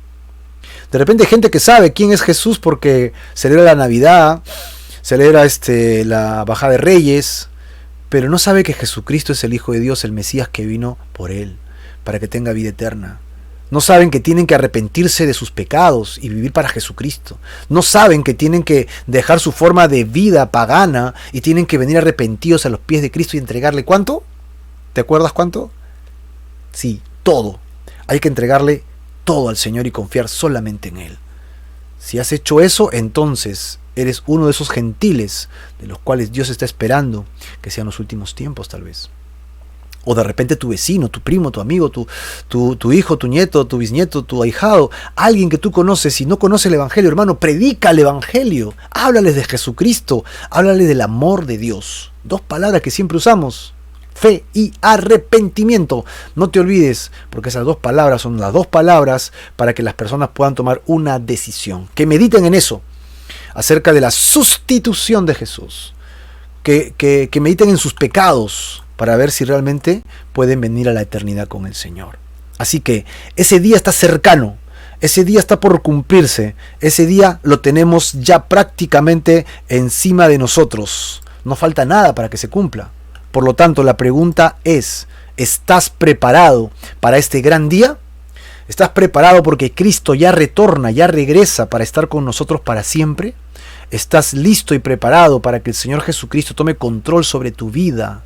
De repente hay gente que sabe quién es Jesús porque celebra la Navidad, celebra la bajada de Reyes, pero no sabe que Jesucristo es el Hijo de Dios, el Mesías que vino por él, para que tenga vida eterna. No saben que tienen que arrepentirse de sus pecados y vivir para Jesucristo. No saben que tienen que dejar su forma de vida pagana y tienen que venir arrepentidos a los pies de Cristo y entregarle ¿cuánto? ¿Te acuerdas cuánto? Sí, todo. Hay que entregarle todo al Señor y confiar solamente en Él. Si has hecho eso, entonces eres uno de esos gentiles de los cuales Dios está esperando que sean los últimos tiempos tal vez. O de repente tu vecino, tu primo, tu amigo, tu hijo, tu nieto, tu bisnieto, tu ahijado, alguien que tú conoces y no conoce el Evangelio, hermano, predica el Evangelio, háblales de Jesucristo, háblales del amor de Dios. Dos palabras que siempre usamos: fe y arrepentimiento. No te olvides, porque esas dos palabras son las dos palabras para que las personas puedan tomar una decisión. Que mediten en eso, acerca de la sustitución de Jesús. Que mediten en sus pecados para ver si realmente pueden venir a la eternidad con el Señor. Así que ese día está cercano, ese día está por cumplirse, ese día lo tenemos ya prácticamente encima de nosotros. No falta nada para que se cumpla. Por lo tanto, la pregunta es: ¿estás preparado para este gran día? ¿Estás preparado porque Cristo ya retorna, ya regresa para estar con nosotros para siempre? ¿Estás listo y preparado para que el Señor Jesucristo tome control sobre tu vida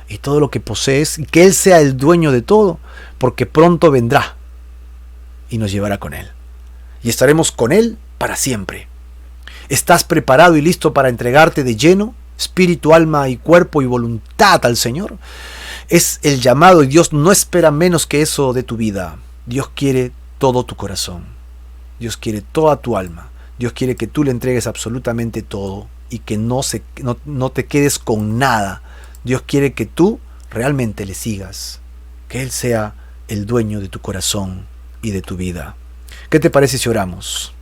y todo lo que posees, y que Él sea el dueño de todo? Porque pronto vendrá y nos llevará con Él. Y estaremos con Él para siempre. ¿Estás preparado y listo para entregarte de lleno, espíritu, alma y cuerpo y voluntad al Señor? Es el llamado y Dios no espera menos que eso de tu vida. Dios quiere todo tu corazón. Dios quiere toda tu alma. Dios quiere que tú le entregues absolutamente todo y que no te quedes con nada. Dios quiere que tú realmente le sigas, que Él sea el dueño de tu corazón y de tu vida. ¿Qué te parece si oramos?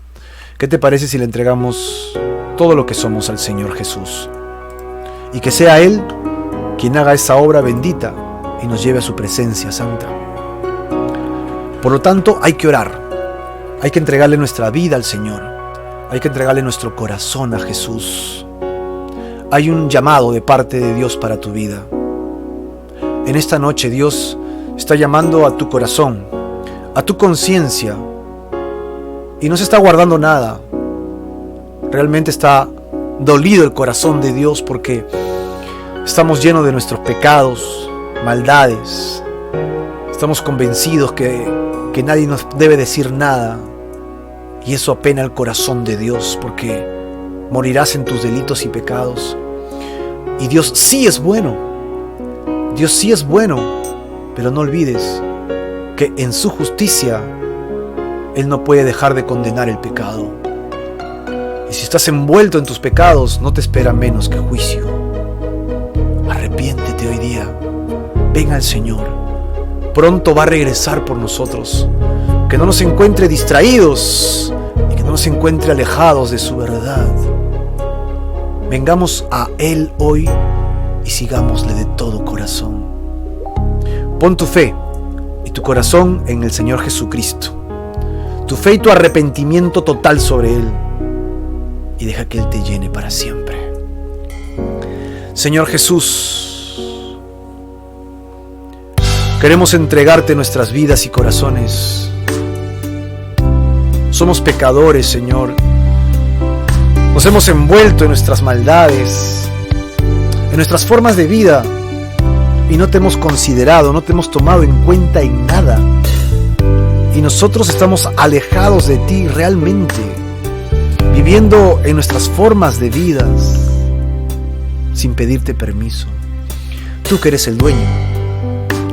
¿Qué te parece si le entregamos todo lo que somos al Señor Jesús? Y que sea Él quien haga esa obra bendita y nos lleve a su presencia santa. Por lo tanto, hay que orar. Hay que entregarle nuestra vida al Señor. Hay que entregarle nuestro corazón a Jesús. Hay un llamado de parte de Dios para tu vida. En esta noche Dios está llamando a tu corazón, a tu conciencia, y no se está guardando nada. Realmente está dolido el corazón de Dios porque estamos llenos de nuestros pecados, maldades. Estamos convencidos que nadie nos debe decir nada, y eso apena el corazón de Dios, porque morirás en tus delitos y pecados. Y Dios sí es bueno, Dios sí es bueno, pero no olvides que en su justicia Él no puede dejar de condenar el pecado. Y si estás envuelto en tus pecados, no te espera menos que juicio. Arrepiéntete hoy día, ven al Señor. Pronto va a regresar por nosotros. Que no nos encuentre distraídos y que no nos encuentre alejados de su verdad. Vengamos a Él hoy y sigámosle de todo corazón. Pon tu fe y tu corazón en el Señor Jesucristo. Tu fe y tu arrepentimiento total sobre Él. Y deja que Él te llene para siempre. Señor Jesús, queremos entregarte nuestras vidas y corazones. Somos pecadores, Señor. Nos hemos envuelto en nuestras maldades, en nuestras formas de vida, y no te hemos considerado, no te hemos tomado en cuenta en nada. Y nosotros estamos alejados de ti realmente, viviendo en nuestras formas de vidas, sin pedirte permiso. Tú que eres el dueño,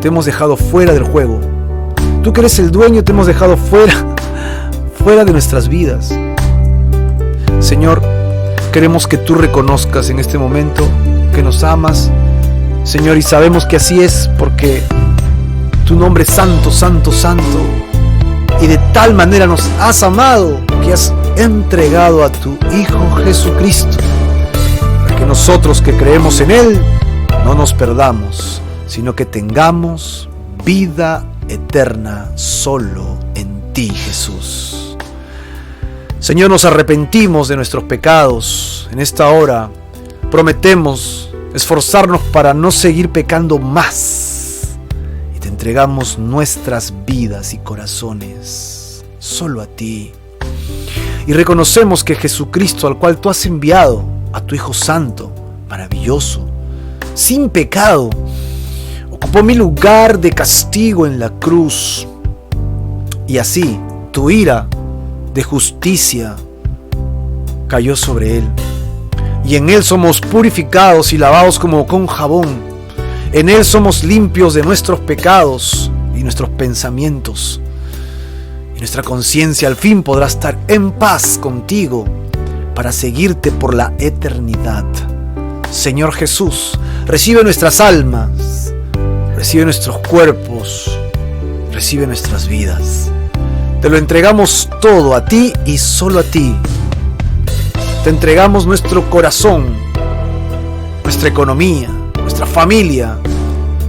te hemos dejado fuera del juego. Tú que eres el dueño, te hemos dejado fuera de nuestras vidas. Señor, queremos que tú reconozcas en este momento que nos amas, Señor, y sabemos que así es porque tu nombre es santo, santo, santo, y de tal manera nos has amado que has entregado a tu Hijo Jesucristo, para que nosotros que creemos en Él no nos perdamos, sino que tengamos vida eterna solo en ti, Jesús. Señor, nos arrepentimos de nuestros pecados. En esta hora prometemos esforzarnos para no seguir pecando más, y te entregamos nuestras vidas y corazones solo a ti. Y reconocemos que Jesucristo, al cual tú has enviado, a tu Hijo Santo, maravilloso, sin pecado, ocupó mi lugar de castigo en la cruz, y así tu ira de justicia cayó sobre Él. Y en Él somos purificados y lavados como con jabón. En Él somos limpios de nuestros pecados y nuestros pensamientos. Y nuestra conciencia al fin podrá estar en paz contigo para seguirte por la eternidad. Señor Jesús, recibe nuestras almas, recibe nuestros cuerpos, recibe nuestras vidas. Te lo entregamos todo a ti y solo a ti. Te entregamos nuestro corazón, nuestra economía, nuestra familia,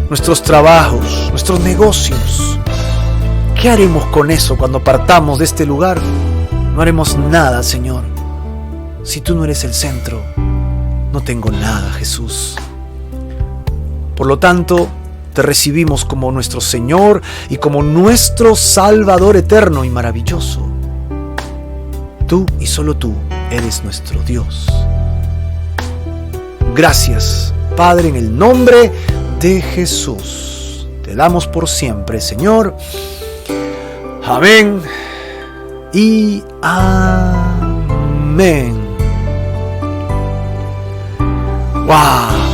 nuestros trabajos, nuestros negocios. ¿Qué haremos con eso cuando partamos de este lugar? No haremos nada, Señor. Si tú no eres el centro, no tengo nada, Jesús. Por lo tanto, te recibimos como nuestro Señor y como nuestro Salvador eterno y maravilloso. Tú y solo tú eres nuestro Dios. Gracias, Padre, en el nombre de Jesús. Te damos por siempre, Señor. Amén y amén. ¡Wow!